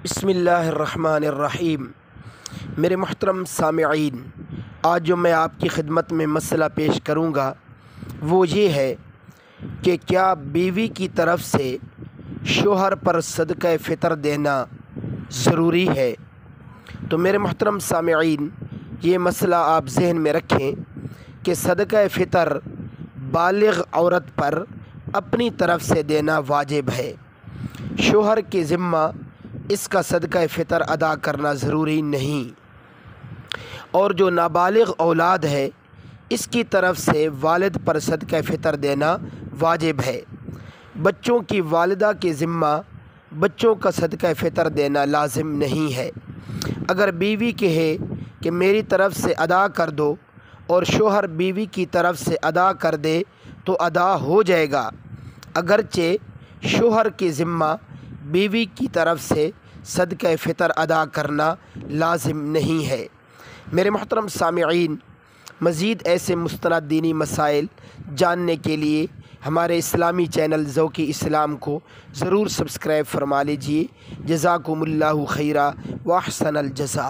बिस्मिल्लाहिर्रहमानिर्रहीम। मेरे मोहतरम सामिईन, आज जो मैं आपकी खिदमत में मसला पेश करूँगा वो ये है कि क्या बीवी की तरफ से शोहर पर सदक़ा फ़ितर देना ज़रूरी है। तो मेरे मोहतरम सामिईन, ये मसला आप ज़हन में रखें कि सदक़ा फ़ितर बालिग़ औरत पर अपनी तरफ से देना वाजिब है। शोहर के ज़िम्मा इसका सदक़ा फ़ितर अदा करना ज़रूरी नहीं, और जो नाबालिग़ औलाद है इसकी तरफ से वालिद पर सदक़ा फ़ितर देना वाजिब है। बच्चों की वालिदा के ज़िम्मा बच्चों का सदक़ा फ़ितर देना लाजिम नहीं है। अगर बीवी कहे कि मेरी तरफ से अदा कर दो और शोहर बीवी की तरफ से अदा कर दे तो अदा हो जाएगा, अगरचे शोहर के ज़िम्मा बीवी की तरफ से सदक़ा फ़ितर अदा करना लाजिम नहीं है। मेरे मोहतरम सामिईन, मज़ीद ऐसे मुस्तनद दीनी मसाइल जानने के लिए हमारे इस्लामी चैनल ज़ौक़-ए इस्लाम को ज़रूर सब्सक्राइब फरमा लीजिए। जज़ाकुमुल्लाहु खैरा व अहसनल जज़ा।